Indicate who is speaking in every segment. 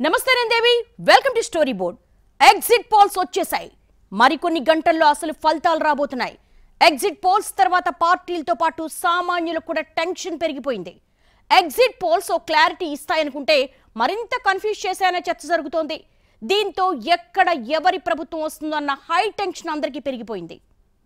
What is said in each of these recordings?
Speaker 1: నమస్తే నందేవి, welcome to story board. Exit polls వచ్చేసాయి. మరికొన్ని గంటల్లో అసలు ఫలితాలు రాబోతున్నాయి. ఎగ్జిట్ పోల్స్ తర్వాత పార్టీలతో పాటు సామాన్యులకు కూడా టెన్షన్ పెరిగిపోయింది. ఎగ్జిట్ పోల్స్ ఓ క్లారిటీ ఇస్తాయనుకుంటే మరింత కన్ఫ్యూజ్ చేశాయనే చర్చ జరుగుతోంది. దీంతో ఎక్కడ ఎవరి ప్రభుత్వం వస్తుందో అన్న హై టెన్షన్ అందరికీ పెరిగిపోయింది.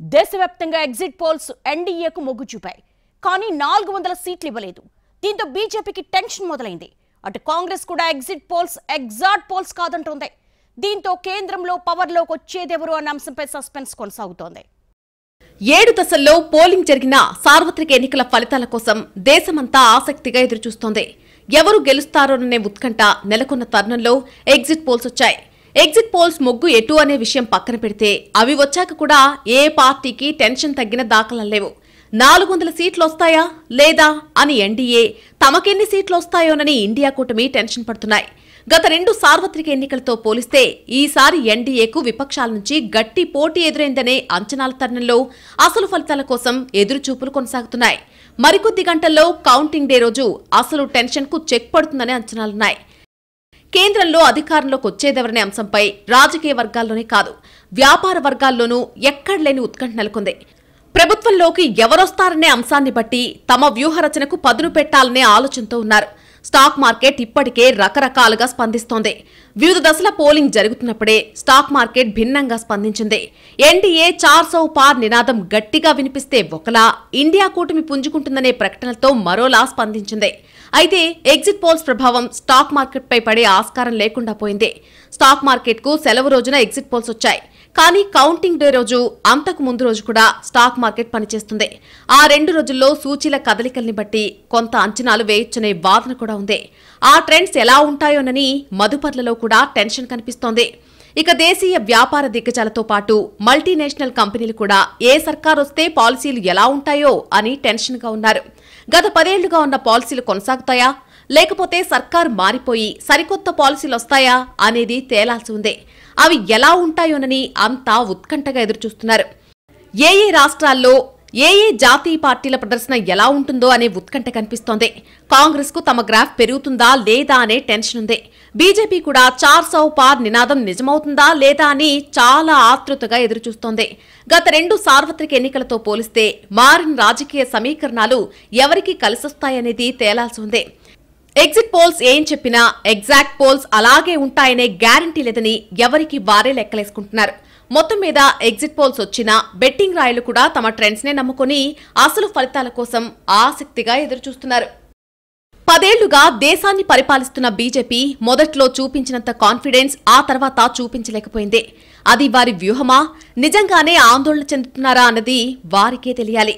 Speaker 1: దేశవ్యాప్తంగా ఎగ్జిట్ పోల్స్ ఎన్డీఏకు మొగ్గు చూపాయి. కానీ 400 సీట్లు ఇవ్వలేదు. దీంతో బీజేపీకి టెన్షన్ మొదలైంది. అటు కాంగ్రెస్ కూడా ఎగ్జిట్ పోల్స్ ఎగ్జాక్ట్ పోల్స్ కాదంటోంది. దీంతో కేంద్రంలో పవర్లోకి వచ్చేదెవరు అన్న అంశంపై సస్పెన్స్ కొనసాగుతోంది.
Speaker 2: 7 దశల్లో పోలింగ్ జరిగిన సార్వత్రిక ఎన్నికల ఫలితాల కోసం దేశమంతా ఆసక్తిగా ఎదురుచూస్తోంది. ఎవరు గెలుస్తారోననే ఉత్కంఠ నెలకొన్న తరుణంలో ఎగ్జిట్ పోల్స్ వచ్చాయి. ఎగ్జిట్ పోల్స్ మొగ్గు ఎటు అనే విషయం పక్కన పెడితే అవి వచ్చాక కూడా ఏ పార్టీకి టెన్షన్ తగ్గిన దాఖలాలు లేవు. 400 సీట్లు వస్తాయా లేదా అని ఎన్డీఏ, తమకెన్ని సీట్లు వస్తాయోనని ఇండియా కూటమి టెన్షన్ పడుతున్నాయి. గత 2 సార్వత్రిక ఎన్నికలతో పోలిస్తే ఈసారి ఎన్డీఏకు విపక్షాల నుంచి గట్టి పోటీ ఎదురైందనే అంచనాల తరుణంలో అసలు ఫలితాల కోసం ఎదురుచూపులు కొనసాగుతున్నాయి. మరికొద్ది గంటల్లో కౌంటింగ్ డే రోజు అసలు టెన్షన్ కు చెక్ పడుతుందనే అంచనాలున్నాయి. కేంద్రంలో అధికారంలోకి వచ్చేదెవరనే అంశంపై రాజకీయ వర్గాల్లోనే కాదు, వ్యాపార వర్గాల్లోనూ ఎక్కడలేని ఉత్కంఠ నెలకొంది. ప్రభుత్వంలోకి ఎవరొస్తారనే అంశాన్ని బట్టి తమ వ్యూహరచనకు పదును పెట్టాలనే ఆలోచనతో ఉన్నారు. స్టాక్ మార్కెట్ ఇప్పటికే రకరకాలుగా స్పందిస్తోంది. వివిధ దశల పోలింగ్ జరుగుతున్నప్పుడే స్టాక్ మార్కెట్ భిన్నంగా స్పందించింది. ఎన్డీఏ 400 పార్ నినాదం గట్టిగా వినిపిస్తే ఒకలా, ఇండియా కూటమి పుంజుకుంటుందనే ప్రకటనలతో మరోలా స్పందించింది. అయితే ఎగ్జిట్ పోల్స్ ప్రభావం స్టాక్ మార్కెట్పై పడే ఆస్కారం లేకుండా పోయింది. స్టాక్ మార్కెట్కు సెలవు రోజున ఎగ్జిట్ పోల్స్ వచ్చాయి. కానీ కౌంటింగ్ డే రోజు, అంతకు ముందు రోజు కూడా స్టాక్ మార్కెట్ పనిచేస్తుంది. ఆ 2 రోజుల్లో సూచీల కదలికల్ని బట్టి కొంత అంచనాలు వేయొచ్చనే వాదన కూడా ఉంది. ఆ ట్రెండ్స్ ఎలా ఉంటాయోనని మదుపర్లలో కూడా టెన్షన్ కనిపిస్తోంది. ఇక దేశీయ వ్యాపార దిగ్గజాలతో పాటు మల్టీనేషనల్ కంపెనీలు కూడా ఏ సర్కార్ వస్తే పాలసీలు ఎలా ఉంటాయో అని టెన్షన్గా ఉన్నారు. గత 10 ఏళ్లుగా ఉన్న పాలసీలు కొనసాగుతాయా, లేకపోతే సర్కారు మారిపోయి సరికొత్త పాలసీలు వస్తాయా అనేది తేలాల్సి ఉంది. అవి ఎలా ఉంటాయోనని అంతా ఉత్కంఠగా ఎదురుచూస్తున్నారు. ఏ రాష్ట్రాల్లో ఏ జాతీయ పార్టీల ప్రదర్శన ఎలా ఉంటుందో అనే ఉత్కంఠ కనిపిస్తోంది. కాంగ్రెస్ కు తమ గ్రాఫ్ పెరుగుతుందా లేదా అనే టెన్షన్ ఉంది. బీజేపీ కూడా 400 పార్ నినాదం నిజమవుతుందా లేదా అని చాలా ఆతృతగా ఎదురుచూస్తోంది. గత 2 సార్వత్రిక ఎన్నికలతో పోలిస్తే మారిన రాజకీయ సమీకరణాలు ఎవరికి కలిసొస్తాయనేది తేలాల్సి ఉంది. ఎగ్జిట్ పోల్స్ ఏం చెప్పినా ఎగ్జాక్ట్ పోల్స్ అలాగే ఉంటాయనే గ్యారంటీ లేదని ఎవరికి వారే లెక్కలేసుకుంటున్నారు. మొత్తం మీద ఎగ్జిట్ పోల్స్ వచ్చినా బెట్టింగ్ రాయలు కూడా తమ ట్రెండ్స్ నే నమ్ముకుని అసలు ఫలితాల కోసం ఆసక్తిగా ఎదురుచూస్తున్నారు. 10 ఏళ్లుగా దేశాన్ని పరిపాలిస్తున్న బీజేపీ మొదట్లో చూపించినంత కాన్ఫిడెన్స్ ఆ తర్వాత చూపించలేకపోయింది. అది వారి వ్యూహమా, నిజంగానే ఆందోళన చెందుతున్నారా అన్నది వారికే తెలియాలి.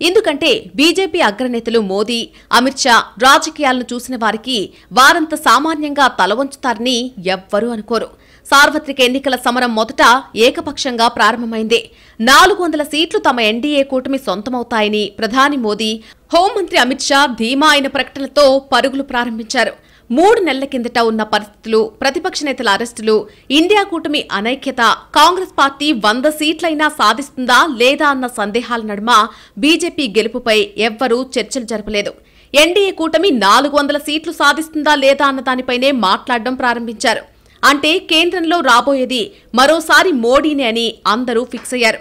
Speaker 2: ఎందుకంటే బీజేపీ అగ్రనేతలు మోదీ, అమిత్ షా రాజకీయాలను చూసిన వారికి వారంత సామాన్యంగా తలవంచుతారని ఎవ్వరూ అనుకోరు. సార్వత్రిక ఎన్నికల సమరం మొదట ఏకపక్షంగా ప్రారంభమైంది. 400 సీట్లు తమ ఎన్డీఏ కూటమి సొంతమవుతాయని ప్రధాని మోదీ, హోంమంత్రి అమిత్ షా ధీమా అయిన ప్రకటనలతో పరుగులు ప్రారంభించారు. 3 నెలల కిందట ఉన్న పరిస్థితులు, ప్రతిపక్ష నేతల అరెస్టులు, ఇండియా కూటమి అనైక్యత, కాంగ్రెస్ పార్టీ 100 సీట్లైనా సాధిస్తుందా లేదా అన్న సందేహాల నడుమ బీజేపీ గెలుపుపై ఎవ్వరూ చర్చలు జరపలేదు. ఎన్డీఏ కూటమి 400 సీట్లు సాధిస్తుందా లేదా అన్న దానిపైనే మాట్లాడడం ప్రారంభించారు. అంటే కేంద్రంలో రాబోయేది మరోసారి మోడీనే అని అందరూ ఫిక్స్ అయ్యారు.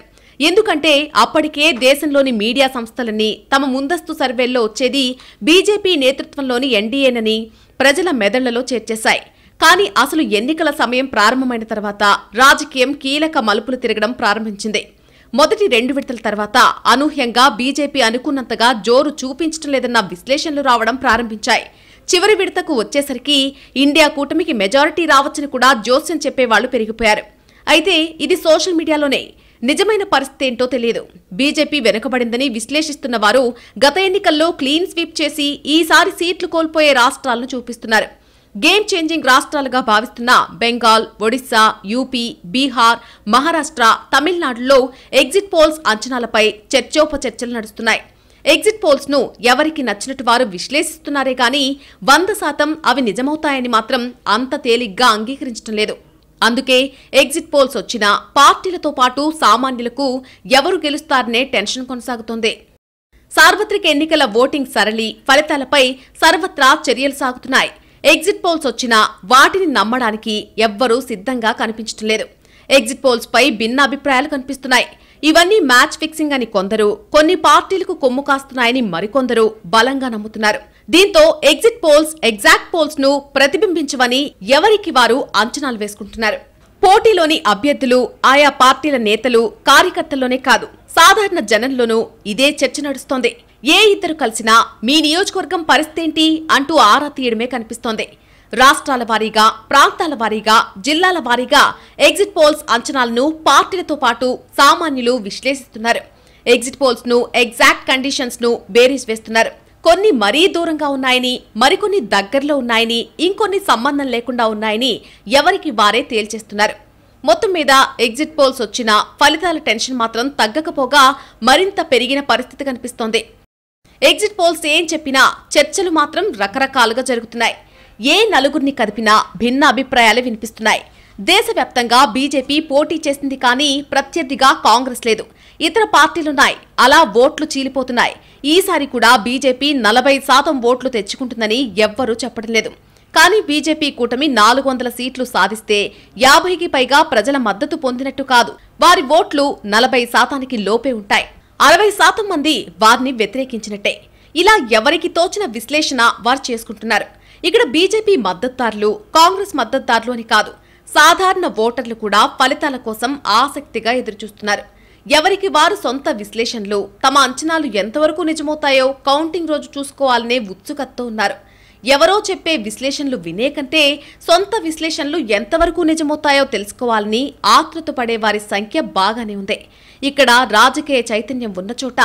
Speaker 2: ఎందుకంటే అప్పటికే దేశంలోని మీడియా సంస్థలన్నీ తమ ముందస్తు సర్వేల్లో వచ్చేది బీజేపీ నేతృత్వంలోని ఎన్డీఏనని ప్రజల మెదళ్లలో చేర్చేశాయి. కానీ అసలు ఎన్నికల సమయం ప్రారంభమైన తర్వాత రాజకీయం కీలక మలుపులు తిరగడం ప్రారంభించింది. మొదటి 2 విడతల తర్వాత అనూహ్యంగా బీజేపీ అనుకున్నంతగా జోరు చూపించడం లేదన్న విశ్లేషణలు రావడం ప్రారంభించాయి. చివరి విడతకు వచ్చేసరికి ఇండియా కూటమికి మెజారిటీ రావచ్చని కూడా జోస్యం చెప్పేవాళ్లు పెరిగిపోయారు. అయితే ఇది సోషల్ మీడియాలోనే. నిజమైన పరిస్థితి ఏంటో తెలియదు. బీజేపీ వెనుకబడిందని విశ్లేషిస్తున్న వారు గత ఎన్నికల్లో క్లీన్ స్వీప్ చేసి ఈసారి సీట్లు కోల్పోయే రాష్ట్రాలను చూపిస్తున్నారు. గేమ్ చేంజింగ్ రాష్ట్రాలుగా భావిస్తున్న బెంగాల్, ఒడిశా, యూపీ, బీహార్, మహారాష్ట్ర, తమిళనాడులో ఎగ్జిట్ పోల్స్ అంచనాలపై చర్చోపచర్చలు నడుస్తున్నాయి. ఎగ్జిట్ పోల్స్ ను ఎవరికి నచ్చినట్టు వారు విశ్లేషిస్తున్నారే గానీ 100% అవి నిజమవుతాయని మాత్రం అంత తేలిగ్గా అంగీకరించడం లేదు. అందుకే ఎగ్జిట్ పోల్స్ వచ్చినా పార్టీలతో పాటు సామాన్యులకు ఎవరు గెలుస్తారనే టెన్షన్ కొనసాగుతోంది. సార్వత్రిక ఎన్నికల ఓటింగ్ సరళి, ఫలితాలపై సర్వత్రా చర్యలు సాగుతున్నాయి. ఎగ్జిట్ పోల్స్ వచ్చినా వాటిని నమ్మడానికి ఎవ్వరూ సిద్ధంగా కనిపించడం లేదు. ఎగ్జిట్ పోల్స్ పై భిన్న అభిప్రాయాలు కనిపిస్తున్నాయి. ఇవన్నీ మ్యాచ్ ఫిక్సింగ్ అని కొందరు, కొన్ని పార్టీలకు కొమ్ము కాస్తున్నాయని మరికొందరు బలంగా నమ్ముతున్నారు. దీంతో ఎగ్జిట్ పోల్స్ ఎగ్జాక్ట్ పోల్స్ ను ప్రతిబింబించవని ఎవరికి వారు అంచనాలు వేసుకుంటున్నారు. పోటీలోని అభ్యర్థులు, ఆయా పార్టీల నేతలు, కార్యకర్తల్లోనే కాదు, సాధారణ జనంలోనూ ఇదే చర్చ నడుస్తోంది. ఏ ఇద్దరు కలిసినా మీ నియోజకవర్గం పరిస్థితేంటి అంటూ ఆరా తీయడమే కనిపిస్తోంది. రాష్ట్రాల వారీగా, ప్రాంతాల వారీగా, జిల్లాల వారీగా ఎగ్జిట్ పోల్స్ అంచనాలను పార్టీలతో పాటు సామాన్యులు విశ్లేషిస్తున్నారు. ఎగ్జిట్ పోల్స్ ను ఎగ్జాక్ట్ కండిషన్స్ ను బేరీజ్ వేస్తున్నారు. కొన్ని మరీ దూరంగా ఉన్నాయని, మరికొన్ని దగ్గరలో ఉన్నాయని, ఇంకొన్ని సంబంధం లేకుండా ఉన్నాయని ఎవరికి వారే తేల్చేస్తున్నారు. మొత్తం మీద ఎగ్జిట్ పోల్స్ వచ్చినా ఫలితాల టెన్షన్ మాత్రం తగ్గకపోగా మరింత పెరిగిన పరిస్థితి కనిపిస్తోంది. ఎగ్జిట్ పోల్స్ ఏం చెప్పినా చర్చలు మాత్రం రకరకాలుగా జరుగుతున్నాయి. ఏ నలుగురిని కదిపినా భిన్న అభిప్రాయాలే వినిపిస్తున్నాయి. దేశవ్యాప్తంగా బీజేపీ పోటీ చేసింది కానీ ప్రత్యర్థిగా కాంగ్రెస్ లేదు. ఇతర పార్టీలున్నాయి. అలా ఓట్లు చీలిపోతున్నాయి. ఈసారి కూడా బీజేపీ 40% ఓట్లు తెచ్చుకుంటుందని ఎవ్వరూ చెప్పడం లేదు. కానీ బీజేపీ కూటమి 400 సీట్లు సాధిస్తే 50కి పైగా ప్రజల మద్దతు పొందినట్టు కాదు. వారి ఓట్లు 40% లోపే ఉంటాయి. 60% మంది వారిని వ్యతిరేకించినట్టే. ఇలా ఎవరికి తోచిన విశ్లేషణ వారు చేసుకుంటున్నారు. ఇక్కడ బీజేపీ మద్దతుదారులు, కాంగ్రెస్ మద్దతుదారులు అని కాదు, సాధారణ ఓటర్లు కూడా ఫలితాల కోసం ఆసక్తిగా ఎదురుచూస్తున్నారు. ఎవరికి వారు సొంత విశ్లేషణలు, తమ అంచనాలు ఎంతవరకు నిజమవుతాయో కౌంటింగ్ రోజు చూసుకోవాలనే ఉత్సుకతతో ఉన్నారు. ఎవరో చెప్పే విశ్లేషణలు వినే కంటే సొంత విశ్లేషణలు ఎంతవరకు నిజమవుతాయో తెలుసుకోవాలని ఆతృత పడే వారి సంఖ్య బాగానే ఉంది. ఇక్కడ రాజకీయ చైతన్యం ఉన్న చోట,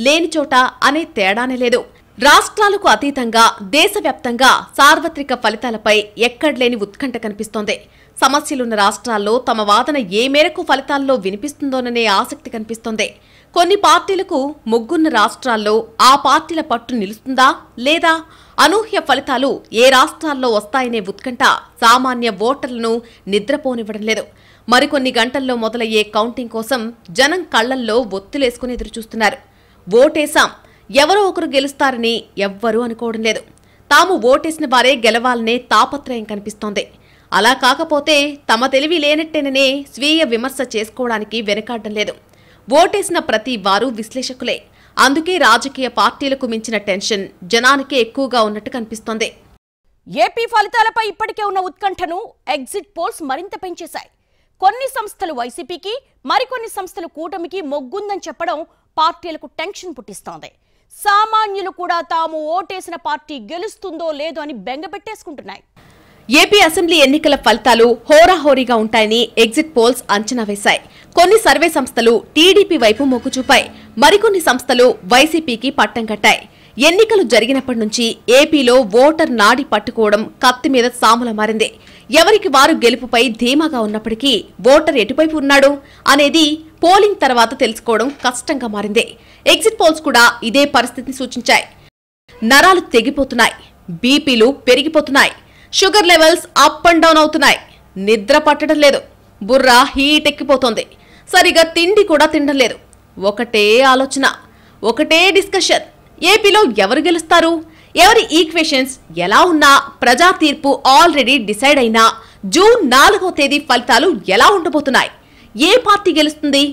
Speaker 2: లేని చోట అనే తేడానే లేదు. రాష్ట్రాలకు అతీతంగా దేశవ్యాప్తంగా సార్వత్రిక ఫలితాలపై ఎక్కడలేని ఉత్కంఠ కనిపిస్తోంది. సమస్యలున్న రాష్ట్రాల్లో తమ వాదన ఏ మేరకు ఫలితాల్లో వినిపిస్తుందోననే ఆసక్తి కనిపిస్తోంది. కొన్ని పార్టీలకు ముగ్గున్న రాష్ట్రాల్లో ఆ పార్టీల పట్టు నిలుస్తుందా లేదా, అనూహ్య ఫలితాలు ఏ రాష్ట్రాల్లో వస్తాయనే ఉత్కంఠ సామాన్య ఓటర్లను నిద్రపోనివ్వడం లేదు. మరికొన్ని గంటల్లో మొదలయ్యే కౌంటింగ్ కోసం జనం కళ్లల్లో ఒత్తులేసుకుని ఎదురుచూస్తున్నారు. ఓటేశాం, ఎవరో ఒకరు గెలుస్తారని ఎవ్వరూ అనుకోవడం లేదు. తాము ఓటేసిన వారే గెలవాలనే తాపత్రయం కనిపిస్తోంది. అలా కాకపోతే తమ తెలివి లేనట్టేననే స్వీయ విమర్శ చేసుకోవడానికి వెనకాడడం లేదు. ఓటేసిన ప్రతి వారు విశ్లేషకులే. అందుకే రాజకీయ పార్టీలకు మించిన టెన్షన్ జనానికి ఎక్కువగా ఉన్నట్టు కనిపిస్తోంది.
Speaker 1: ఏపీ ఫలితాలపై ఇప్పటికే ఉన్న ఉత్కంఠను ఎగ్జిట్ పోల్స్ మరింత పెంచేశాయి. కొన్ని సంస్థలు వైసీపీకి, మరికొన్ని సంస్థలు కూటమికి మొగ్గుందని చెప్పడం పార్టీలకు టెన్షన్ పుట్టిస్తోంది. సామాన్యులు కూడా తాము ఓటేసిన పార్టీ గెలుస్తుందో లేదో అని బెంగపెట్టేసుకుంటున్నాయి.
Speaker 2: ఏపీ అసెంబ్లీ ఎన్నికల ఫలితాలు హోరాహోరీగా ఉంటాయని ఎగ్జిట్ పోల్స్ అంచనా వేశాయి. కొన్ని సర్వే సంస్థలు టీడీపీ వైపు మొగ్గు చూపాయి. మరికొన్ని సంస్థలు వైసీపీకి పట్టం కట్టాయి. ఎన్నికలు జరిగినప్పటి నుంచి ఏపీలో ఓటర్ నాడి పట్టుకోవడం కత్తి మీద సాముల మారింది. ఎవరికి వారు గెలుపుపై ధీమాగా ఉన్నప్పటికీ ఓటర్ ఎటువైపు ఉన్నాడు అనేది పోలింగ్ తర్వాత తెలుసుకోవడం కష్టంగా మారింది. ఎగ్జిట్ పోల్స్ కూడా ఇదే పరిస్థితిని సూచించాయి. నరాలు తెగిపోతున్నాయి, బీపీలు పెరిగిపోతున్నాయి, sugar levels up and down అవుతున్నాయి, నిద్ర పట్టడం లేదు, బుర్ర హీట్ ఎక్కిపోతోంది, సరిగా తిండి కూడా తినడం లేదు. ఒకటే ఆలోచన, ఒకటే డిస్కషన్. ఏపీలో ఎవరు గెలుస్తారు, ఎవరి ఈక్వేషన్స్ ఎలా ఉన్నా ప్రజా తీర్పు ఆల్రెడీ డిసైడ్ అయినా జూన్ 4వ తేదీ ఫలితాలు ఎలా ఉండబోతున్నాయి, ఏ పార్టీ గెలుస్తుంది,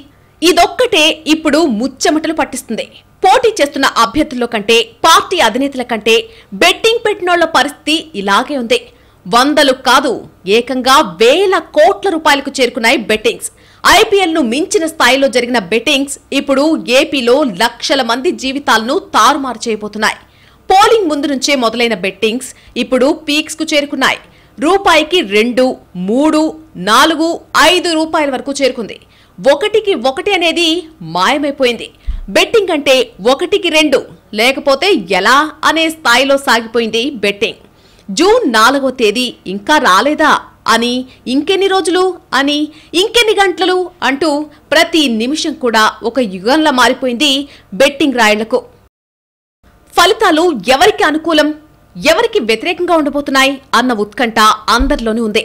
Speaker 2: ఇదొక్కటే ఇప్పుడు ముచ్చెమటలు పట్టిస్తుంది. పోటీ చేస్తున్న అభ్యర్థుల్లో కంటే, పార్టీ అధినేతల కంటే బెట్టింగ్ పెట్టినోళ్ల పరిస్థితి ఇలాగే ఉంది. వందలు కాదు, ఏకంగా వేల కోట్ల రూపాయలకు చేరుకున్నాయి బెట్టింగ్స్. ఐపీఎల్ ను మించిన స్థాయిలో జరిగిన బెట్టింగ్స్ ఇప్పుడు ఏపీలో లక్షల మంది జీవితాలను తారుమారు చేయబోతున్నాయి. పోలింగ్ ముందు నుంచే మొదలైన బెట్టింగ్స్ ఇప్పుడు పీక్స్ కు చేరుకున్నాయి. రూపాయికి 2, 3, 4, 5 రూపాయల వరకు చేరుకుంది. 1కి 1 అనేది మాయమైపోయింది. బెట్టింగ్ అంటే 1కి 2 లేకపోతే ఎలా అనే స్థాయిలో సాగిపోయింది బెట్టింగ్. జూన్ 4వ తేదీ ఇంకా రాలేదా అని, ఇంకెన్ని రోజులు అని, ఇంకెన్ని గంటలు అంటూ ప్రతి నిమిషం కూడా ఒక యుగంలా మారిపోయింది బెట్టింగ్ రాయుళ్లకు. ఫలితాలు ఎవరికి అనుకూలం, ఎవరికి వ్యతిరేకంగా ఉండబోతున్నాయి అన్న ఉత్కంఠ అందరిలోనూ ఉంది.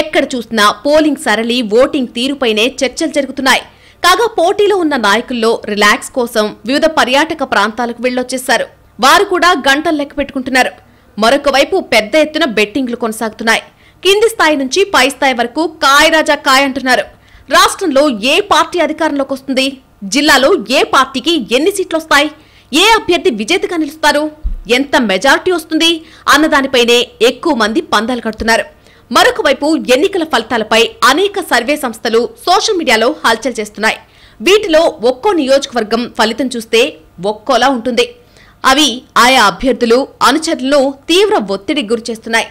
Speaker 2: ఎక్కడ చూసినా పోలింగ్ సరళి, ఓటింగ్ తీరుపైనే చర్చలు జరుగుతున్నాయి. కాగా పోటీలో ఉన్న నాయకుల్లో రిలాక్స్ కోసం వివిధ పర్యాటక ప్రాంతాలకు వెళ్లొచ్చేశారు. వారు కూడా గంటలు లెక్క పెట్టుకుంటున్నారు. మరొక వైపు పెద్ద ఎత్తున బెట్టింగ్లు కొనసాగుతున్నాయి. కింది స్థాయి నుంచి పై స్థాయి వరకు కాయ్ రాజా కాయ్ అంటున్నారు. రాష్ట్రంలో ఏ పార్టీ అధికారంలోకి వస్తుంది, జిల్లాలో ఏ పార్టీకి ఎన్ని సీట్లు వస్తాయి, ఏ అభ్యర్థి విజేతగా నిలుస్తారు, ఎంత మెజారిటీ వస్తుంది అన్నదానిపైనే ఎక్కువ మంది పందాలు కడుతున్నారు. మరొక వైపు ఎన్నికల ఫలితాలపై అనేక సర్వే సంస్థలు సోషల్ మీడియాలో హల్చల్ చేస్తున్నాయి. వీటిలో ఒక్కో నియోజకవర్గం ఫలితం చూస్తే ఒక్కోలా ఉంటుంది. అవి ఆయా అభ్యర్థులు అనుచరులను తీవ్ర ఒత్తిడికి గురిచేస్తున్నాయి.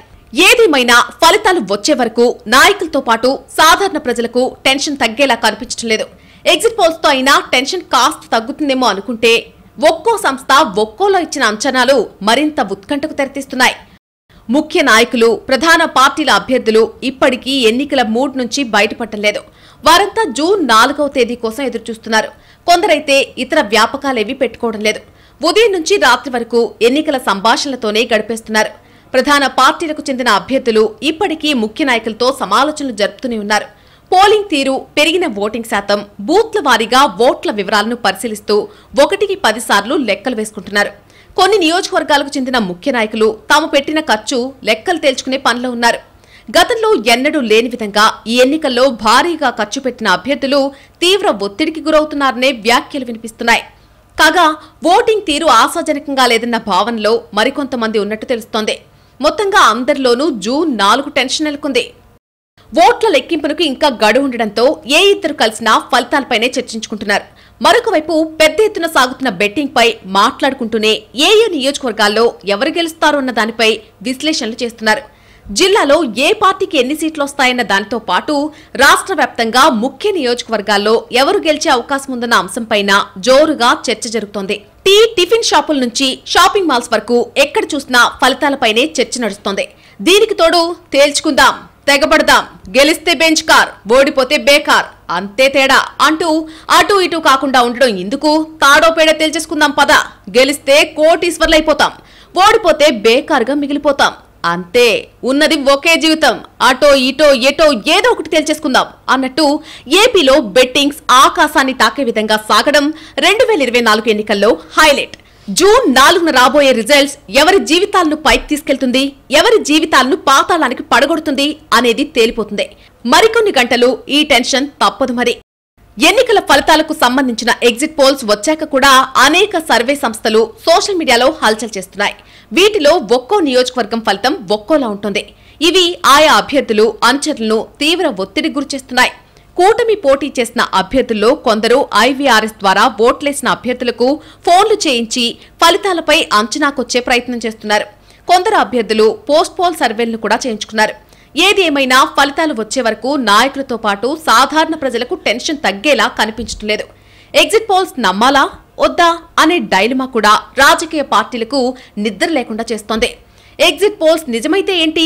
Speaker 2: ఏదేమైనా ఫలితాలు వచ్చే వరకు నాయకులతో పాటు సాధారణ ప్రజలకు టెన్షన్ తగ్గేలా కనిపించడం లేదు. ఎగ్జిట్ పోల్స్ తో అయినా టెన్షన్ కాస్త తగ్గుతుందేమో అనుకుంటే ఒక్కో సంస్థ ఒక్కోలో ఇచ్చిన అంచనాలు మరింత ఉత్కంఠకు తెరతీస్తున్నాయి. ముఖ్య నాయకులు, ప్రధాన పార్టీల అభ్యర్థులు ఇప్పటికీ ఎన్నికల మూడ్ నుంచి బయటపడలేదు. వారంతా జూన్ 4వ తేదీ కోసం ఎదురుచూస్తున్నారు. కొందరైతే ఇతర వ్యాపకాలేవీ పెట్టుకోవడం లేదు. ఉదయం నుంచి రాత్రి వరకు ఎన్నికల సంభాషణలతోనే గడిపేస్తున్నారు. ప్రధాన పార్టీలకు చెందిన అభ్యర్థులు ఇప్పటికీ ముఖ్య నాయకులతో సమాలోచనలు జరుపుతూనే ఉన్నారు. పోలింగ్ తీరు, పెరిగిన ఓటింగ్ శాతం, బూత్ల వారీగా ఓట్ల వివరాలను పరిశీలిస్తూ 1కి 10 సార్లు లెక్కలు వేసుకుంటున్నారు. కొన్ని నియోజకవర్గాలకు చెందిన ముఖ్య నాయకులు తాము పెట్టిన ఖర్చు లెక్కలు తేల్చుకునే పనిలో ఉన్నారు. గతంలో ఎన్నడూ లేని విధంగా ఈ ఎన్నికల్లో భారీగా ఖర్చు పెట్టిన అభ్యర్థులు తీవ్ర ఒత్తిడికి గురవుతున్నారనే వ్యాఖ్యలు వినిపిస్తున్నాయి. కాగా ఓటింగ్ తీరు ఆశాజనకంగా లేదన్న భావనలో మరికొంతమంది ఉన్నట్టు తెలుస్తోంది. మొత్తంగా అందరిలోనూ జూన్ 4 టెన్షన్ నెలకొంది. ఓట్ల లెక్కింపునకు ఇంకా గడువు ఉండడంతో ఏ ఇద్దరు కలిసినా ఫలితాలపైనే చర్చించుకుంటున్నారు. మరొక వైపు పెద్ద ఎత్తున సాగుతున్న బెట్టింగ్ పై మాట్లాడుకుంటూనే ఏ నియోజకవర్గాల్లో ఎవరు గెలుస్తారో అన్న దానిపై విశ్లేషణలు చేస్తున్నారు. జిల్లాలో ఏ పార్టీకి ఎన్ని సీట్లు వస్తాయన్న దానితో పాటు రాష్ట్ర వ్యాప్తంగా ముఖ్య నియోజకవర్గాల్లో ఎవరు గెలిచే అవకాశం ఉందన్న అంశంపైన జోరుగా చర్చ జరుగుతోంది. టిఫిన్ షాపుల నుంచి షాపింగ్ మాల్స్ వరకు ఎక్కడ చూసినా ఫలితాలపైనే చర్చ నడుస్తోంది. దీనికి తోడు తేల్చుకుందాం, తెగబడదాం, గెలిస్తే బెంచ్ కార్, ఓడిపోతే బేకార్, అంతే తేడా అంటూ అటు ఇటు కాకుండా ఉండడం ఎందుకు, తాడో పేడ తేల్చేసుకుందాం పద, గెలిస్తే కోటీశ్వర్లైపోతాం, ఓడిపోతే బేకార్గా మిగిలిపోతాం, అంతే ఉన్నది ఒకే జీవితం, అటో ఇటో ఎటో ఏదో ఒకటి తేల్చేసుకుందాం అన్నట్టు ఏపీలో బెట్టింగ్స్ ఆకాశాన్ని తాకే విధంగా సాగడం 2024 ఎన్నికల్లో హైలైట్. జూన్ 4న రాబోయే రిజల్ట్స్ ఎవరి జీవితాలను పైకి తీసుకెళ్తుంది, ఎవరి జీవితాలను పాతాళానికి పడగొడుతుంది అనేది తేలిపోతుంది. మరికొన్ని గంటలు ఈ టెన్షన్ తప్పదు. మరి ఎన్నికల ఫలితాలకు సంబంధించిన ఎగ్జిట్ పోల్స్ వచ్చాక కూడా అనేక సర్వే సంస్థలు సోషల్ మీడియాలో హల్చల్ చేస్తున్నాయి. వీటిలో ఒక్కో నియోజకవర్గం ఫలితం ఒక్కోలా ఉంటుంది. ఇవి ఆయా అభ్యర్థులు అనుచరులను తీవ్ర ఒత్తిడికి గురిచేస్తున్నాయి. కూటమి పోటీ చేసిన అభ్యర్థుల్లో కొందరు ఐవీఆర్ఎస్ ద్వారా ఓట్లేసిన అభ్యర్థులకు ఫోన్లు చేయించి ఫలితాలపై అంచనాకొచ్చే ప్రయత్నం చేస్తున్నారు. కొందరు అభ్యర్థులు పోస్ట్ పోల్ సర్వేలను కూడా చేయించుకున్నారు. ఏది ఏమైనా ఫలితాలు వచ్చే వరకు నాయకులతో పాటు సాధారణ ప్రజలకు టెన్షన్ తగ్గేలా కనిపించడం లేదు. ఎగ్జిట్ పోల్స్ నమ్మాలా వద్దా అనే డైలమా కూడా రాజకీయ పార్టీలకు నిద్ర లేకుండా చేస్తోంది. ఎగ్జిట్ పోల్స్ నిజమైతే ఏంటి,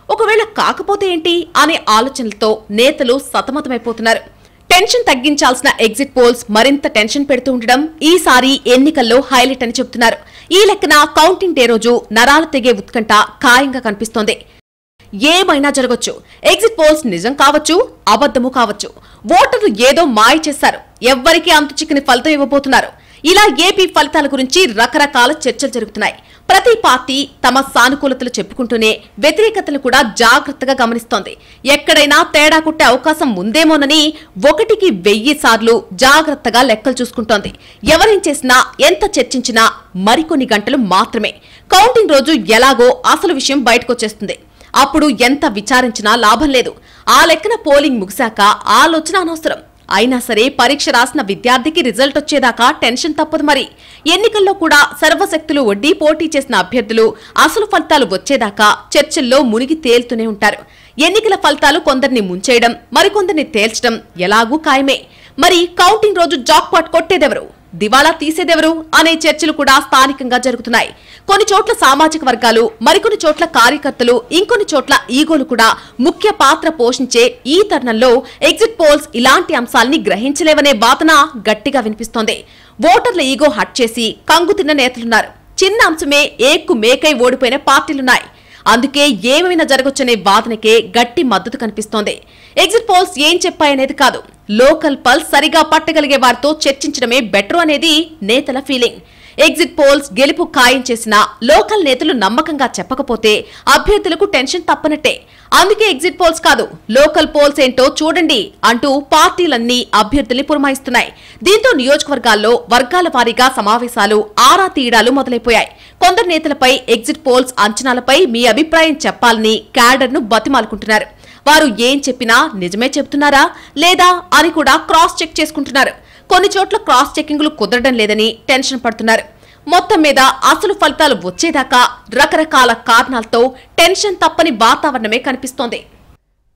Speaker 2: ఒకవేళ కాకపోతే ఏంటి అనే ఆలోచనలతో నేతలు సతమతమైపోతున్నారు. టెన్షన్ తగ్గించాల్సిన ఎగ్జిట్ పోల్స్ మరింత టెన్షన్ పెడుతూ ఉండడం ఈసారి ఎన్నికల్లో హైలైట్ అని చెబుతున్నారు. ఈ లెక్కన కౌంటింగ్ డే రోజు నరాలు తెగే ఉత్కంఠ ఖాయంగా కనిపిస్తోంది. ఏమైనా జరగొచ్చు. ఎగ్జిట్ పోల్స్ నిజం కావచ్చు, అబద్ధము కావచ్చు. ఓటర్లు ఏదో మాయ చేశారు, ఎవ్వరికీ అంతు చిక్కని ఫలితం ఇవ్వబోతున్నారు. ఇలా ఏపీ ఫలితాల గురించి రకరకాల చర్చలు జరుగుతున్నాయి. ప్రతి పార్టీ తమ సానుకూలతలు చెప్పుకుంటూనే వ్యతిరేకతలు కూడా జాగ్రత్తగా గమనిస్తోంది. ఎక్కడైనా తేడా కొట్టే అవకాశం ఉందేమోనని 1కి 1000 సార్లు జాగ్రత్తగా లెక్కలు చూసుకుంటోంది. ఎవరేం చేసినా, ఎంత చర్చించినా మరికొన్ని గంటలు మాత్రమే. కౌంటింగ్ రోజు ఎలాగో అసలు విషయం బయటకొచ్చేస్తుంది. అప్పుడు ఎంత విచారించినా లాభం లేదు. ఆ లెక్కన పోలింగ్ ముగిశాక ఆలోచన అనవసరం. అయినా సరే పరీక్ష రాసిన విద్యార్థికి రిజల్ట్ వచ్చేదాకా టెన్షన్ తప్పదు. మరి ఎన్నికల్లో కూడా సర్వశక్తులు ఒడ్డి పోటీ చేసిన అభ్యర్థులు అసలు ఫలితాలు వచ్చేదాకా చర్చల్లో మునిగి తేలుతూనే ఉంటారు. ఎన్నికల ఫలితాలు కొందరిని ముంచేయడం, మరికొందరిని తేల్చడం ఎలాగూ ఖాయమే. మరి కౌంటింగ్ రోజు జాక్పాట్ కొట్టేదెవరు, దివాళా తీసేదెవరు అనే చర్చలు కూడా స్థానికంగా జరుగుతున్నాయి. కొన్ని చోట్ల సామాజిక వర్గాలు, మరికొన్ని చోట్ల కార్యకర్తలు, ఇంకొన్ని చోట్ల ఈగోలు కూడా ముఖ్య పాత్ర పోషించే ఈ తరుణంలో ఎగ్జిట్ పోల్స్ ఇలాంటి అంశాల్ని గ్రహించలేవనే వాదన గట్టిగా వినిపిస్తోంది. ఓటర్ల ఈగో హట్ చేసి కంగుతిన్న నేతలున్నారు. చిన్న అంశమే ఏక్కు మేకై ఓడిపోయిన పార్టీలున్నాయి. అందుకే ఏమైనా జరగొచ్చనే వాదనకే గట్టి మద్దతు కనిపిస్తోంది. ఎగ్జిట్ పోల్స్ ఏం చెప్పాయనేది కాదు, లోకల్ పల్స్ సరిగా పట్టగలిగే వారితో చర్చించడమే బెటర్ అనేది నేతల ఫీలింగ్. ఎగ్జిట్ పోల్స్ గెలుపు ఖాయం చేసిన లోకల్ నేతలు నమ్మకంగా చెప్పకపోతే అభ్యర్థులకు టెన్షన్ తప్పనట్టే. అందుకే ఎగ్జిట్ పోల్స్ కాదు, లోకల్ పోల్స్ ఏంటో చూడండి అంటూ పార్టీలన్నీ అభ్యర్థుల్ని పురమాయిస్తున్నాయి. దీంతో నియోజకవర్గాల్లో వర్గాల వారీగా సమావేశాలు, ఆరా తీయడాలు మొదలైపోయాయి. కొందరు నేతలపై ఎగ్జిట్ పోల్స్ అంచనాలపై మీ అభిప్రాయం చెప్పాలని క్యాడర్ను బతిమాలుకుంటున్నారు. వారు ఏం చెప్పినా నిజమే చెబుతున్నారా లేదా అని కూడా క్రాస్ చెక్ చేసుకుంటున్నారు. కొన్ని చోట్ల క్రాస్ చెకింగ్లు కుదరడం లేదని టెన్షన్ పడుతున్నారు. మొత్తం మీద అసలు ఫలితాలు వచ్చేదాకా రకరకాల కారణాలతో టెన్షన్ తప్పని వాతావరణమే కనిపిస్తోంది.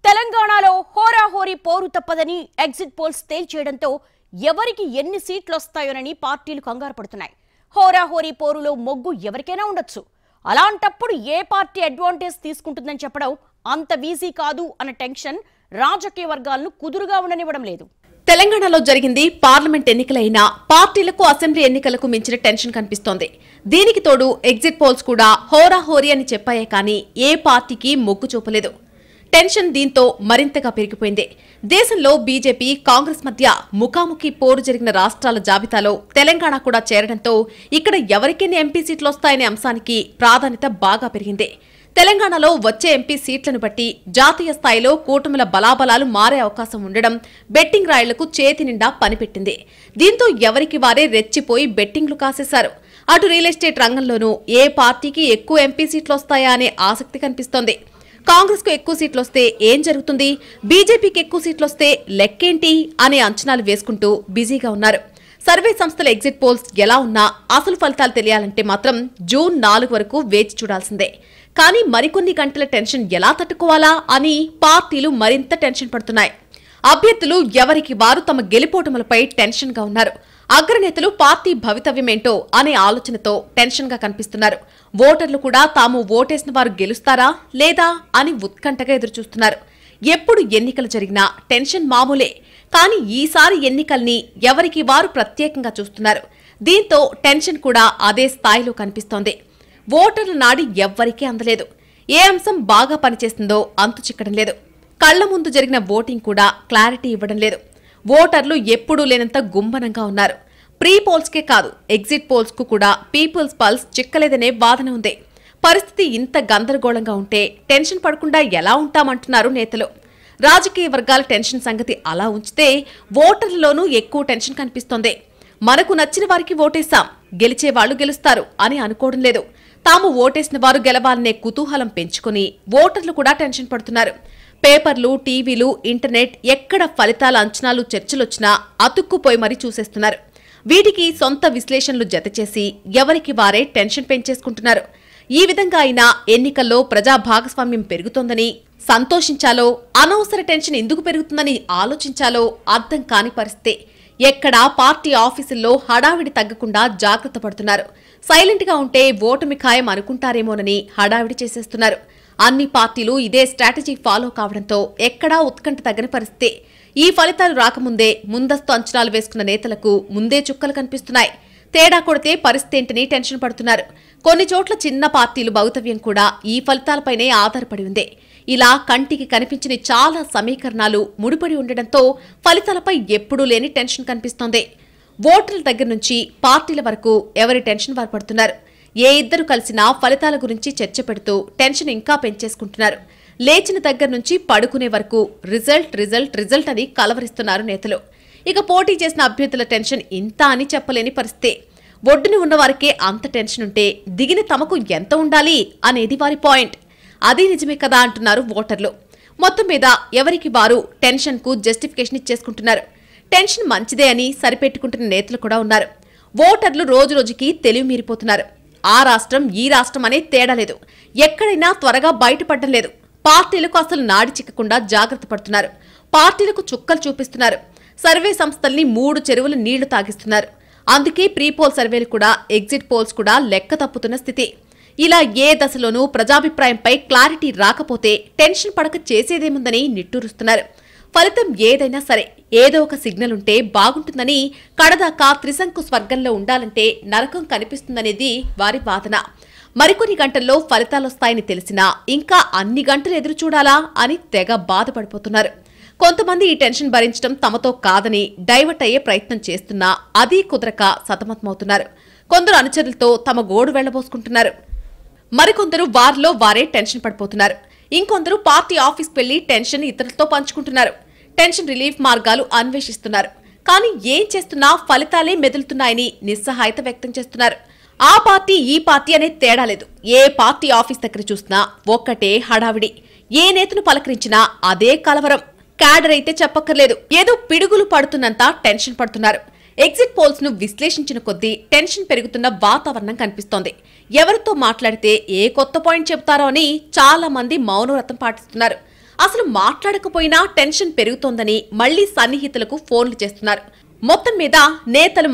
Speaker 1: తెలంగాణలో హోరాహోరీ పోరు తప్పదని ఎగ్జిట్ పోల్స్ తేల్చేయడంతో ఎవరికి ఎన్ని సీట్లు వస్తాయోనని పార్టీలు కంగారు పడుతున్నాయి. హోరాహోరీ పోరులో మొగ్గు ఎవరికైనా ఉండొచ్చు. అలాంటప్పుడు ఏ పార్టీ అడ్వాంటేజ్ తీసుకుంటుందని చెప్పడం అంత ఈజీ కాదు అన్న టెన్షన్ రాజకీయ వర్గాలను కుదురుగా ఉండనివ్వడం లేదు.
Speaker 2: తెలంగాణలో జరిగింది పార్లమెంట్ ఎన్నికలైనా పార్టీలకు అసెంబ్లీ ఎన్నికలకు మించిన టెన్షన్ కనిపిస్తోంది. దీనికి తోడు ఎగ్జిట్ పోల్స్ కూడా హోరాహోరీ అని చెప్పాయే కానీ ఏ పార్టీకి మొగ్గు చూపలేదు. టెన్షన్ దీంతో మరింతగా పెరిగిపోయింది. దేశంలో బీజేపీ, కాంగ్రెస్ మధ్య ముఖాముఖి పోరు జరిగిన రాష్ట్రాల జాబితాలో తెలంగాణ కూడా చేరడంతో ఇక్కడ ఎవరికెన్ని ఎంపీ సీట్లు వస్తాయనే అంశానికి ప్రాధాన్యత బాగా పెరిగింది. తెలంగాణలో వచ్చే ఎంపీ సీట్లను బట్టి జాతీయ స్థాయిలో కూటమిల బలాబలాలు మారే అవకాశం ఉండడం బెట్టింగ్ రాయుళ్లకు చేతి నిండా పనిపెట్టింది. దీంతో ఎవరికి వారే రెచ్చిపోయి బెట్టింగ్లు కాసేశారు. అటు రియల్ ఎస్టేట్ రంగంలోనూ ఏ పార్టీకి ఎక్కువ ఎంపీ సీట్లు వస్తాయా అనే ఆసక్తి కనిపిస్తోంది. కాంగ్రెస్ కు ఎక్కువ సీట్లొస్తే ఏం జరుగుతుంది, బీజేపీకి ఎక్కువ సీట్లొస్తే లెక్కేంటి అనే అంచనాలు వేసుకుంటూ బిజీగా ఉన్నారు. సర్వే సంస్థల ఎగ్జిట్ పోల్స్ ఎలా ఉన్నా అసలు ఫలితాలు తెలియాలంటే మాత్రం జూన్ 4 వరకు వేచి చూడాల్సిందే. కానీ మరికొన్ని గంటల టెన్షన్ ఎలా తట్టుకోవాలా అని పార్టీలు మరింత టెన్షన్ పడుతున్నాయి. అభ్యర్థులు ఎవరికి వారు తమ గెలుపోటములపై టెన్షన్ గా ఉన్నారు. అగ్రనేతలు పార్టీ భవితవ్యమేంటో అనే ఆలోచనతో టెన్షన్ గా కనిపిస్తున్నారు. ఓటర్లు కూడా తాము ఓటేసిన వారు గెలుస్తారా లేదా అని ఉత్కంఠగా ఎదురుచూస్తున్నారు. ఎప్పుడు ఎన్నికలు జరిగినా టెన్షన్ మామూలే. కానీ ఈసారి ఎన్నికల్ని ఎవరికి వారు ప్రత్యేకంగా చూస్తున్నారు. దీంతో టెన్షన్ కూడా అదే స్థాయిలో కనిపిస్తోంది. ఓటర్ల నాడి ఎవ్వరికీ అందలేదు. ఏ అంశం బాగా పనిచేస్తుందో అంతు చిక్కడం లేదు. కళ్ల ముందు జరిగిన ఓటింగ్ కూడా క్లారిటీ ఇవ్వడం లేదు. ఓటర్లు ఎప్పుడూ లేనంత గుంభనంగా ఉన్నారు. ప్రీ పోల్స్కే కాదు, ఎగ్జిట్ పోల్స్ కు కూడా పీపుల్స్ పల్స్ చిక్కలేదనే వాదన ఉంది. పరిస్థితి ఇంత గందరగోళంగా ఉంటే టెన్షన్ పడకుండా ఎలా ఉంటామంటున్నారు నేతలు. రాజకీయ వర్గాల టెన్షన్ సంగతి అలా ఉంచితే ఓటర్లలోనూ ఎక్కువ టెన్షన్ కనిపిస్తోంది. మనకు నచ్చిన వారికి ఓటేశాం, గెలిచే వాళ్లు గెలుస్తారు అని అనుకోవడం లేదు. తాము ఓటేసిన వారు గెలవాలనే కుతూహలం పెంచుకుని ఓటర్లు కూడా టెన్షన్ పడుతున్నారు. పేపర్లు, టీవీలు, ఇంటర్నెట్ ఎక్కడ ఫలితాల అంచనాలు, చర్చలొచ్చినా అతుక్కుపోయి మరీ చూసేస్తున్నారు. వీటికి సొంత విశ్లేషణలు జతచేసి ఎవరికి వారే టెన్షన్ పెంచేసుకుంటున్నారు. ఈ విధంగా అయినా ఎన్నికల్లో ప్రజా భాగస్వామ్యం పెరుగుతోందని సంతోషించాలో, అనవసర టెన్షన్ ఎందుకు పెరుగుతుందని ఆలోచించాలో అర్థం కాని పరిస్థితి. ఎక్కడా పార్టీ ఆఫీసుల్లో హడావిడి తగ్గకుండా జాగ్రత్త పడుతున్నారు. సైలెంట్ గా ఉంటే ఓటమి ఖాయం అనుకుంటారేమోనని హడావిడి చేసేస్తున్నారు. అన్ని పార్టీలు ఇదే స్ట్రాటజీ ఫాలో కావడంతో ఎక్కడా ఉత్కంఠ తగ్గని పరిస్థితి. ఈ ఫలితాలు రాకముందే ముందస్తు అంచనాలు వేసుకున్న నేతలకు ముందే చుక్కలు కనిపిస్తున్నాయి. తేడా కొడితే పరిస్థితి ఏంటని టెన్షన్ పడుతున్నారు. కొన్ని చోట్ల చిన్న పార్టీలు భవితవ్యం కూడా ఈ ఫలితాలపైనే ఆధారపడి ఉంది. ఇలా కంటికి కనిపించిన చాలా సమీకరణాలు ముడిపడి ఉండడంతో ఫలితాలపై ఎప్పుడూ లేని టెన్షన్ కనిపిస్తోంది. ఓటర్ల దగ్గర నుంచి పార్టీల వరకు ఎవరి టెన్షన్ వారు పడుతున్నారు. ఏ ఇద్దరు కలిసినా ఫలితాల గురించి చర్చ పెడుతూ టెన్షన్ ఇంకా పెంచేసుకుంటున్నారు. లేచిన దగ్గర నుంచి పడుకునే వరకు రిజల్ట్ రిజల్ట్ రిజల్ట్ అని కలవరిస్తున్నారు నేతలు. ఇక పోటీ చేసిన అభ్యర్థుల టెన్షన్ ఇంత అని చెప్పలేని పరిస్థితి. ఒడ్డుని ఉన్నవారికే అంత టెన్షన్ ఉంటే దిగిన తమకు ఎంత ఉండాలి అనేది వారి పాయింట్. అది నిజమే కదా అంటున్నారు ఓటర్లు. మొత్తం మీద ఎవరికి వారు టెన్షన్ కు జస్టిఫికేషన్ ఇచ్చేసుకుంటున్నారు. టెన్షన్ మంచిదే అని సరిపెట్టుకుంటున్న నేతలు కూడా ఉన్నారు. ఓటర్లు రోజు రోజుకి తెలివి మీరిపోతున్నారు. ఆ రాష్ట్రం ఈ రాష్ట్రం అనే తేడా లేదు. ఎక్కడైనా త్వరగా బయటపడడం లేదు. పార్టీలకు అసలు నాడి చిక్కకుండా జాగ్రత్త పడుతున్నారు. పార్టీలకు చుక్కలు చూపిస్తున్నారు. సర్వే సంస్థల్ని 3 చెరువులు నీళ్లు తాగిస్తున్నారు. అందుకే ప్రీపోల్ సర్వేలు కూడా, ఎగ్జిట్ పోల్స్ కూడా లెక్క తప్పుతున్న స్థితి. ఇలా ఏ దశలోనూ ప్రజాభిప్రాయంపై క్లారిటీ రాకపోతే టెన్షన్ పడక చేసేదేముందని నిట్టూరుస్తున్నారు. ఫలితం ఏదైనా సరే ఏదో ఒక సిగ్నల్ ఉంటే బాగుంటుందని, కడదాకా త్రిశంకు స్వర్గంలో ఉండాలంటే నరకం కనిపిస్తుందనేది వారి వాదన. మరికొన్ని గంటల్లో ఫలితాలొస్తాయని తెలిసినా ఇంకా అన్ని గంటలు ఎదురు చూడాలా అని తెగ బాధపడిపోతున్నారు. కొంతమంది ఈ టెన్షన్ భరించడం తమతో కాదని డైవర్ట్ అయ్యే ప్రయత్నం చేస్తున్నా అదీ కుదరక సతమతమవుతున్నారు. కొందరు అనుచరులతో తమ గోడు వెళ్లబోసుకుంటున్నారు. మరికొందరు వారిలో వారే టెన్షన్ పడిపోతున్నారు. ఇంకొందరు పార్టీ ఆఫీస్కి వెళ్లి టెన్షన్ ఇతరులతో పంచుకుంటున్నారు. టెన్షన్ రిలీఫ్ మార్గాలు అన్వేషిస్తున్నారు. కానీ ఏం చేస్తున్నా ఫలితాలే మెదులుతున్నాయని నిస్సహాయత వ్యక్తం చేస్తున్నారు. ఆ పార్టీ ఈ పార్టీ అనే తేడా లేదు. ఏ పార్టీ ఆఫీస్ దగ్గర చూసినా ఒక్కటే హడావిడి. ఏ నేతను పలకరించినా అదే కలవరం. క్యాడర్ అయితే చెప్పక్కర్లేదు, ఏదో పిడుగులు పడుతున్నంత టెన్షన్ పడుతున్నారు. ఎగ్జిట్ పోల్స్ ను విశ్లేషించిన కొద్దీ టెన్షన్ పెరుగుతున్న వాతావరణం కనిపిస్తోంది. ఎవరితో మాట్లాడితే ఏ కొత్త పాయింట్ చెబుతారో అని చాలా మంది మౌనవ్రతం పాటిస్తున్నారు. అసలు మాట్లాడకపోయినా టెన్షన్ పెరుగుతోందని మళ్లీ సన్నిహితులకు ఫోన్లు చేస్తున్నారు. మొత్తం మీద నేతల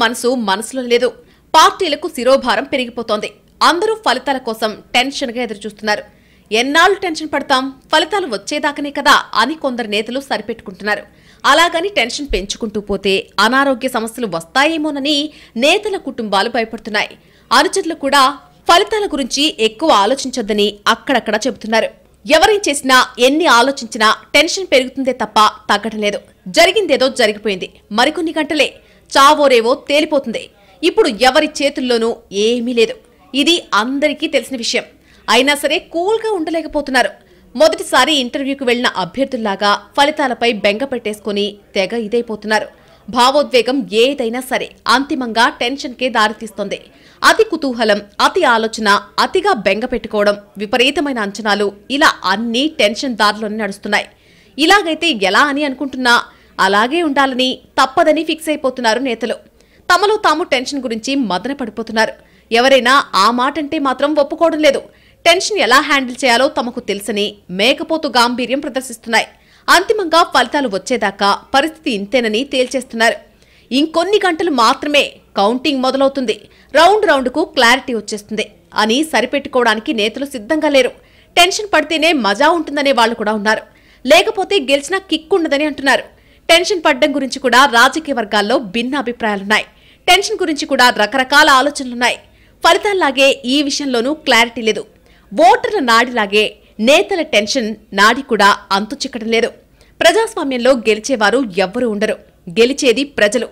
Speaker 2: మనసులో లేదు. పార్టీలకు శిరోభారం పెరిగిపోతోంది. అందరూ ఫలితాల కోసం టెన్షన్ గా ఎదురుచూస్తున్నారు. ఎన్నాళ్లు టెన్షన్ పడతాం, ఫలితాలు వచ్చేదాకనే కదా అని కొందరు నేతలు సరిపెట్టుకుంటున్నారు. అలాగని టెన్షన్ పెంచుకుంటూ పోతే అనారోగ్య సమస్యలు వస్తాయేమోనని నేతల కుటుంబాలు భయపడుతున్నాయి. అనుచరులు కూడా ఫలితాల గురించి ఎక్కువ ఆలోచించొద్దని అక్కడక్కడ చెబుతున్నారు. ఎవరేం చేసినా ఎన్ని ఆలోచించినా టెన్షన్ పెరుగుతుందే తప్ప తగ్గడం లేదు. జరిగిందేదో జరిగిపోయింది, మరికొన్ని గంటలే చావోరేవో తేలిపోతుంది. ఇప్పుడు ఎవరి చేతుల్లోనూ ఏమీ లేదు. ఇది అందరికీ తెలిసిన విషయం. అయినా సరే కూల్గా ఉండలేకపోతున్నారు. మొదటిసారి ఇంటర్వ్యూకు వెళ్లిన అభ్యర్థుల్లాగా ఫలితాలపై బెంగ పెట్టేసుకుని తెగ ఇదైపోతున్నారు. భావోద్వేగం ఏదైనా సరే అంతిమంగా టెన్షన్కే దారితీస్తోంది. అతి కుతూహలం, అతి ఆలోచన, అతిగా బెంగ పెట్టుకోవడం, విపరీతమైన అంచనాలు, ఇలా అన్నీ టెన్షన్ దారిలోనే నడుస్తున్నాయి. ఇలాగైతే ఎలా అని అనుకుంటున్నా అలాగే ఉండాలని తప్పదని ఫిక్స్ అయిపోతున్నారు నేతలు. తమలో తాము టెన్షన్ గురించి మదన పడిపోతున్నారు. ఎవరైనా ఆ మాటంటే మాత్రం ఒప్పుకోవడం లేదు. టెన్షన్ ఎలా హ్యాండిల్ చేయాలో తమకు తెలుసని మేకపోతు గాంభీర్యం ప్రదర్శిస్తున్నాయి. అంతిమంగా ఫలితాలు వచ్చేదాకా పరిస్థితి ఇంతేనని తేల్చేస్తున్నారు. ఇంకొన్ని గంటలు మాత్రమే కౌంటింగ్ మొదలవుతుంది, రౌండ్కు క్లారిటీ వచ్చేస్తుంది అని సరిపెట్టుకోవడానికి నేతలు సిద్ధంగా లేరు. టెన్షన్ పడితేనే మజా ఉంటుందనే వాళ్లు కూడా ఉన్నారు. లేకపోతే గెలిచినా కిక్ ఉండదని అంటున్నారు. టెన్షన్ పడ్డం గురించి కూడా రాజకీయ వర్గాల్లో భిన్న అభిప్రాయాలున్నాయి. టెన్షన్ గురించి కూడా రకరకాల ఆలోచనలున్నాయి. ఫలితాల్లాగే ఈ విషయంలోనూ క్లారిటీ లేదు. ఓటర్ల నాడిలాగే నేతల టెన్షన్ నాడి కూడా అంతు చిక్కడం లేదు. ప్రజాస్వామ్యంలో గెలిచేవారు ఎవ్వరూ ఉండరు. గెలిచేది ప్రజలు.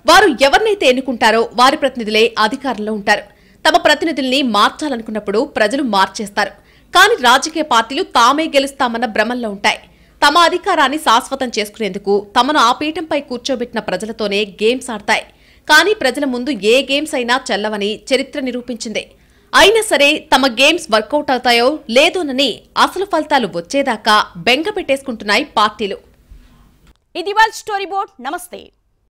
Speaker 2: వారు ఎవరినైతే ఎన్నుకుంటారో వారి ప్రతినిధులే అధికారంలో ఉంటారు. తమ ప్రతినిధుల్ని మార్చాలనుకున్నప్పుడు ప్రజలు మార్చేస్తారు. కానీ రాజకీయ పార్టీలు తామే గెలుస్తామన్న భ్రమంలో ఉంటాయి. తమ అధికారాన్ని శాశ్వతం చేసుకునేందుకు తమను ఆ పీఠంపై కూర్చోబెట్టిన ప్రజలతోనే గేమ్స్ ఆడతాయి. కానీ ప్రజల ముందు ఏ గేమ్స్ అయినా చెల్లవని చరిత్ర నిరూపించింది. అయినా సరే తమ గేమ్స్ వర్కౌట్ అవుతాయో లేదోనని అసలు ఫలితాలు వచ్చేదాకా బెంగ పెట్టేసుకుంటున్నాయి పార్టీలు.
Speaker 1: ఇది వాళ్ళ స్టోరీ బోర్డ్. నమస్తే.